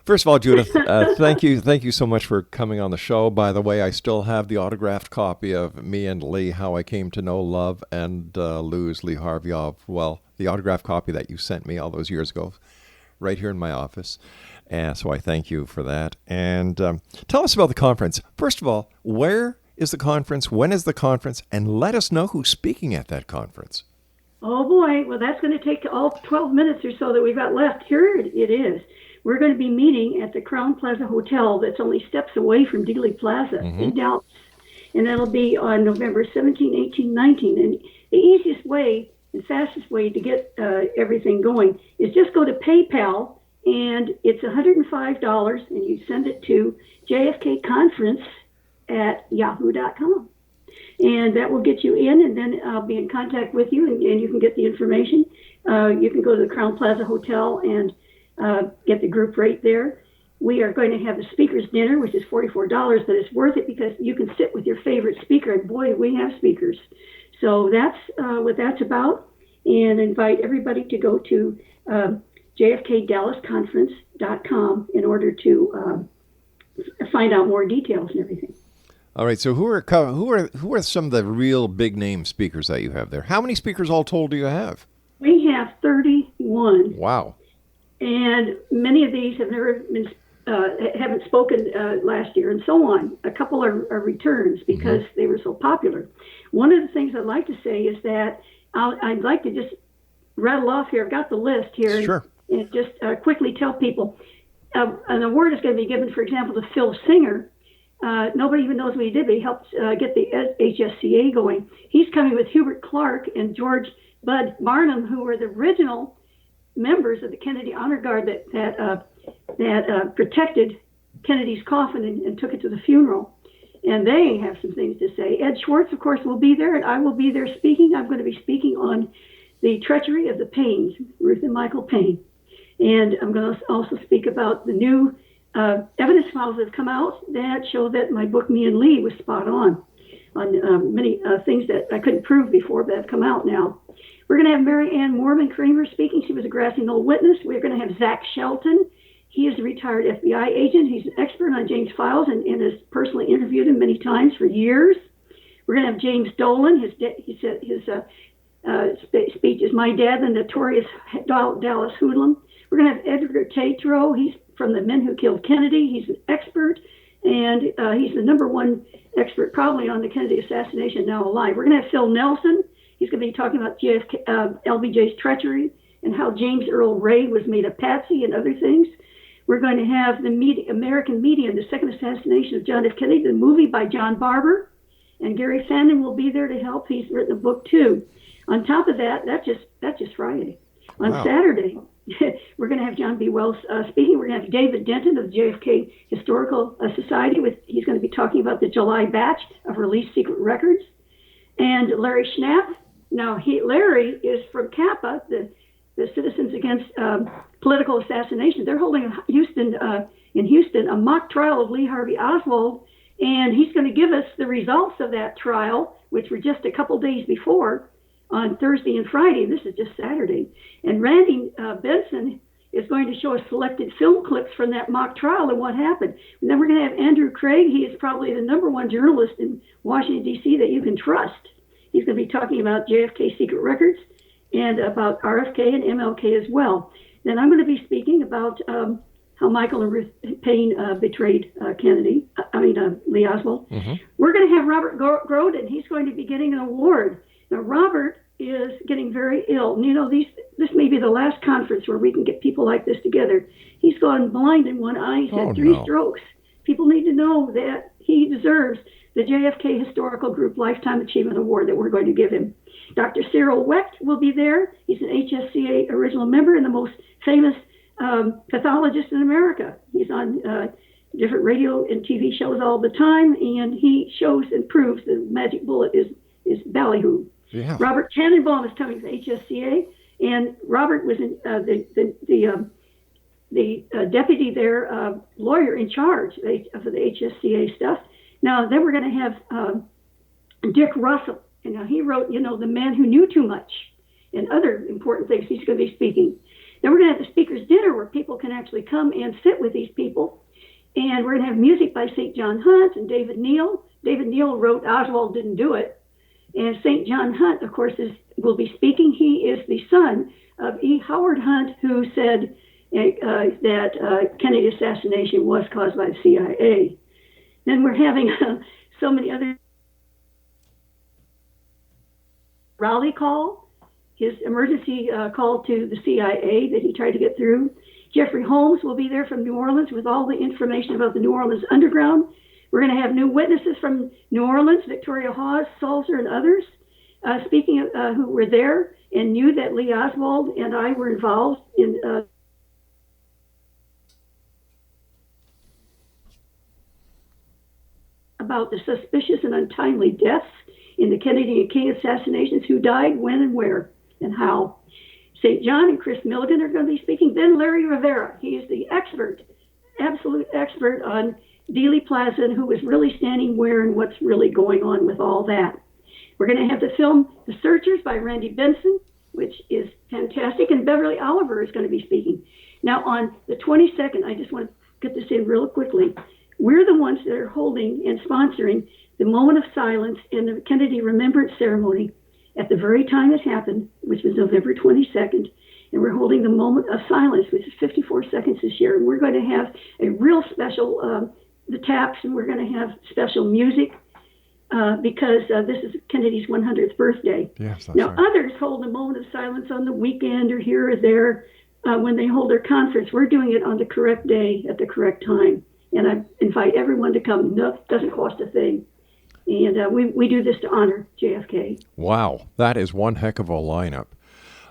First of all, Judyth, thank you so much for coming on the show. By the way, I still have the autographed copy of Me and Lee, How I Came to Know, Love, and Lose Lee Harvey Oswald. The autographed copy that you sent me all those years ago, right here in my office. And so I thank you for that. And tell us about the conference. First of all, where is the conference? When is the conference? And let us know who's speaking at that conference. Oh boy, well that's going to take all 12 minutes or so that we've got left. Here it is. We're going to be meeting at the Crown Plaza Hotel that's only steps away from Dealey Plaza in Dallas. And that'll be on November 17, 18, 19. And the easiest way and fastest way to get everything going is just go to PayPal, and it's $105, and you send it to jfkconference@yahoo.com. And that will get you in, and then I'll be in contact with you, and you can get the information. You can go to the Crown Plaza Hotel and get the group rate there. We are going to have the speaker's dinner, which is $44, but it's worth it because you can sit with your favorite speaker, and boy, we have speakers. So that's what that's about, and invite everybody to go to JFK-DallasConference.com in order to find out more details and everything. All right. So who are some of the real big name speakers that you have there? How many speakers all told do you have? We have 31. Wow. And many of these have never been haven't spoken last year, and so on. A couple are returns because they were so popular. One of the things I'd like to say is that I'd like to just rattle off here. I've got the list here. Sure. And just quickly tell people an award is going to be given, for example, to Phil Singer. Nobody even knows what he did, but he helped get the HSCA going. He's coming with Hubert Clark and George Bud Barnum, who were the original members of the Kennedy Honor Guard that protected Kennedy's coffin and took it to the funeral. And they have some things to say. Ed Schwartz, of course, will be there, and I will be there speaking. I'm going to be speaking on the treachery of the Paynes, Ruth and Michael Payne. And I'm going to also speak about the new evidence files that have come out that show that my book, Me and Lee, was spot on many things that I couldn't prove before, but have come out now. We're going to have Mary Ann Mormon Kramer speaking. She was a grassy knoll witness. We're going to have Zach Shelton. He is a retired FBI agent. He's an expert on James files and has personally interviewed him many times for years. We're going to have James Dolan. His speech is My Dad, the Notorious Dallas Hoodlum. We're going to have Edgar Tatro. He's from the Men Who Killed Kennedy. He's an expert, and he's the number one expert probably on the Kennedy assassination now alive. We're going to have Phil Nelson. He's going to be talking about LBJ's treachery and how James Earl Ray was made a patsy and other things. We're going to have the American Media, the Second Assassination of John F. Kennedy, the movie by John Barber, and Gary Fandon will be there to help. He's written a book too. On top of that, that's just Friday. On Saturday, we're going to have John B. Wells speaking. We're going to have David Denton of the JFK Historical Society. He's going to be talking about the July batch of released secret records. And Larry Schnapp. Now, Larry is from CAPA, the Citizens Against Political Assassination. They're holding in Houston a mock trial of Lee Harvey Oswald, and he's going to give us the results of that trial, which were just a couple days before, on Thursday and Friday. This is just Saturday. And Randy Benson is going to show us selected film clips from that mock trial and what happened. And then we're going to have Andrew Craig. He is probably the number one journalist in Washington, D.C. that you can trust. He's going to be talking about JFK secret records and about RFK and MLK as well. Then I'm going to be speaking about how Michael and Ruth Payne betrayed Lee Oswald. We're going to have Robert Groden. He's going to be getting an award. Now, Robert is getting very ill. And, this may be the last conference where we can get people like this together. He's gone blind in one eye. He's had 3 strokes. People need to know that he deserves the JFK Historical Group Lifetime Achievement Award that we're going to give him. Dr. Cyril Wecht will be there. He's an HSCA original member and the most famous pathologist in America. He's on different radio and TV shows all the time, and he shows and proves the magic bullet is ballyhoo. Yeah. Robert Tannenbaum is coming from HSCA, and Robert was the deputy there, lawyer in charge of the HSCA stuff. Now, then we're going to have Dick Russell. And now he wrote, The Man Who Knew Too Much. and other important things. He's going to be speaking. Then we're going to have the speaker's dinner where people can actually come and sit with these people. And we're going to have music by St. John Hunt and David Neal. David Neal wrote Oswald Didn't Do It. And St. John Hunt, of course, will be speaking. He is the son of E. Howard Hunt, who said that Kennedy assassination was caused by the CIA. Then we're having so many other rally call, his emergency call to the CIA that he tried to get through. Jeffrey Holmes will be there from New Orleans with all the information about the New Orleans Underground. We're going to have new witnesses from New Orleans, Victoria Hawes, Salzer, and others, speaking who were there and knew that Lee Oswald and I were involved in about the suspicious and untimely deaths in the Kennedy and King assassinations, who died, when, and where, and how. St. John and Chris Milligan are going to be speaking. Then Larry Rivera, he is the expert, absolute expert on Dealey Plaza and who was really standing where and what's really going on with all that. We're going to have the film The Searchers by Randy Benson, which is fantastic, and Beverly Oliver is going to be speaking. Now on the 22nd, I just want to get this in real quickly. We're the ones that are holding and sponsoring the moment of silence in the Kennedy Remembrance Ceremony at the very time it happened, which was November 22nd. And we're holding the moment of silence, which is 54 seconds this year. And we're going to have a real special, the taps, and we're going to have special music because this is Kennedy's 100th birthday. Yes, that's now, right. others hold a moment of silence on the weekend or here or there when they hold their conference. We're doing it on the correct day at the correct time. And I invite everyone to come. No, it doesn't cost a thing. And we do this to honor JFK. Wow, that is one heck of a lineup.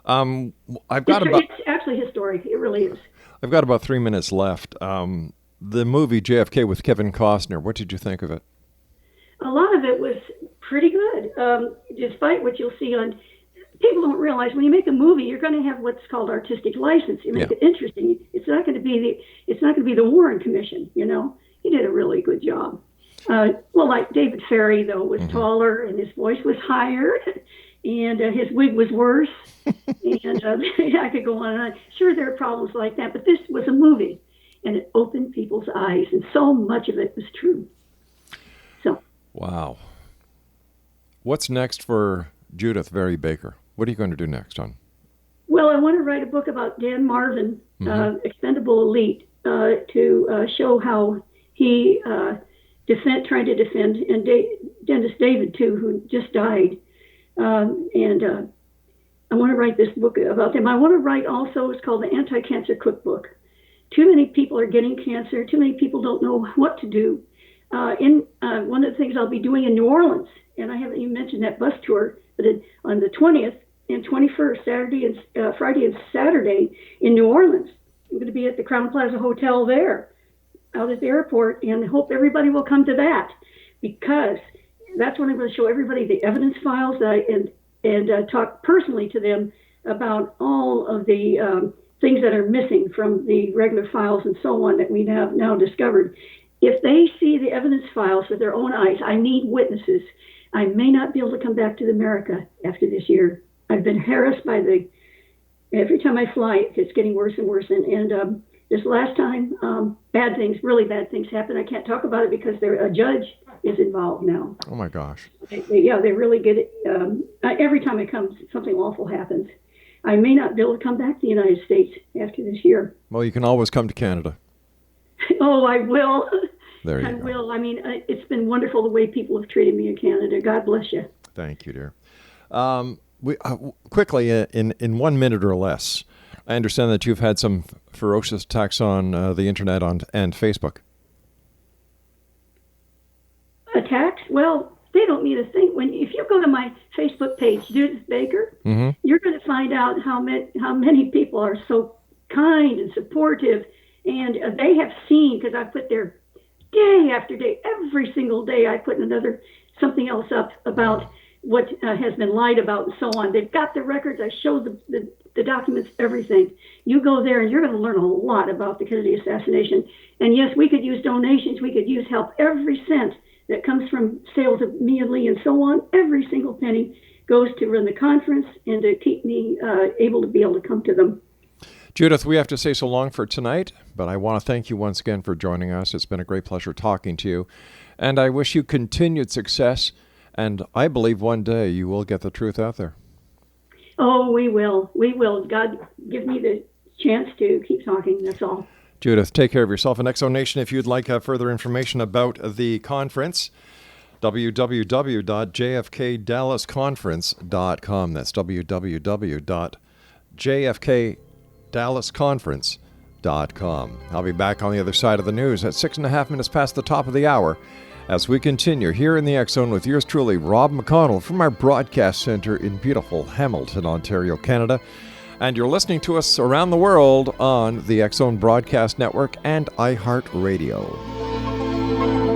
It's actually historic. It really is. I've got about 3 minutes left. The movie JFK with Kevin Costner, what did you think of it? A lot of it was pretty good, despite what you'll see on. People don't realize when you make a movie, you're going to have what's called artistic license. You make it interesting. It's not going to be the Warren Commission. You know, he did a really good job. Well, like David Ferry though was taller and his voice was higher, and his wig was worse. And I could go on and on. Sure, there are problems like that, but this was a movie, and it opened people's eyes, and so much of it was true. So. Wow. What's next for Judyth Vary Baker? What are you going to do next on? Well, I want to write a book about Dan Marvin, Expendable Elite, to show how he tried to defend, and Dennis David, too, who just died. And I want to write this book about them. I want to write also, it's called the Anti-Cancer Cookbook. Too many people are getting cancer. Too many people don't know what to do. One of the things I'll be doing in New Orleans, and I haven't even mentioned that bus tour, but on the 20th and 21st, Friday and Saturday in New Orleans. I'm going to be at the Crown Plaza Hotel there, out at the airport, and hope everybody will come to that, because that's when I'm going to show everybody the evidence files and talk personally to them about all of the things that are missing from the regular files and so on that we have now discovered. If they see the evidence files with their own eyes, I need witnesses. I may not be able to come back to America after this year. I've been harassed by every time I fly, it's getting worse and worse. And this last time, really bad things happened. I can't talk about it because a judge is involved now. Oh my gosh. They really get it. Every time it comes, something awful happens. I may not be able to come back to the United States after this year. Well, you can always come to Canada. Oh, I will. There you I go. will. I mean, it's been wonderful the way people have treated me in Canada. God bless you. Thank you, dear. Quickly, in 1 minute or less, I understand that you've had some ferocious attacks on the internet and Facebook. Attacks? Well, they don't mean a thing. If you go to my Facebook page, Judyth Baker, you're going to find out how many people are so kind and supportive, and they have seen, because I put there day after day, every single day, I put something else up about what has been lied about and so on. They've got the records. I showed the documents, everything. You go there and you're going to learn a lot about the Kennedy assassination. And yes, we could use donations. We could use help. Every cent that comes from sales of me and Lee and so on, every single penny goes to run the conference and to keep me able to come to them. Judyth, we have to say so long for tonight, but I want to thank you once again for joining us. It's been a great pleasure talking to you, and I wish you continued success, and I believe one day you will get the truth out there. Oh, we will. We will. God, give me the chance to keep talking, that's all. Judyth, take care of yourself. And Exo Nation, if you'd like further information about the conference, www.jfkdallasconference.com. That's www.jfkdallasconference.com. I'll be back on the other side of the news at 6.5 minutes past the top of the hour as we continue here in the X Zone with yours truly, Rob McConnell, from our broadcast center in beautiful Hamilton, Ontario, Canada. And you're listening to us around the world on the X Zone Broadcast Network and iHeartRadio.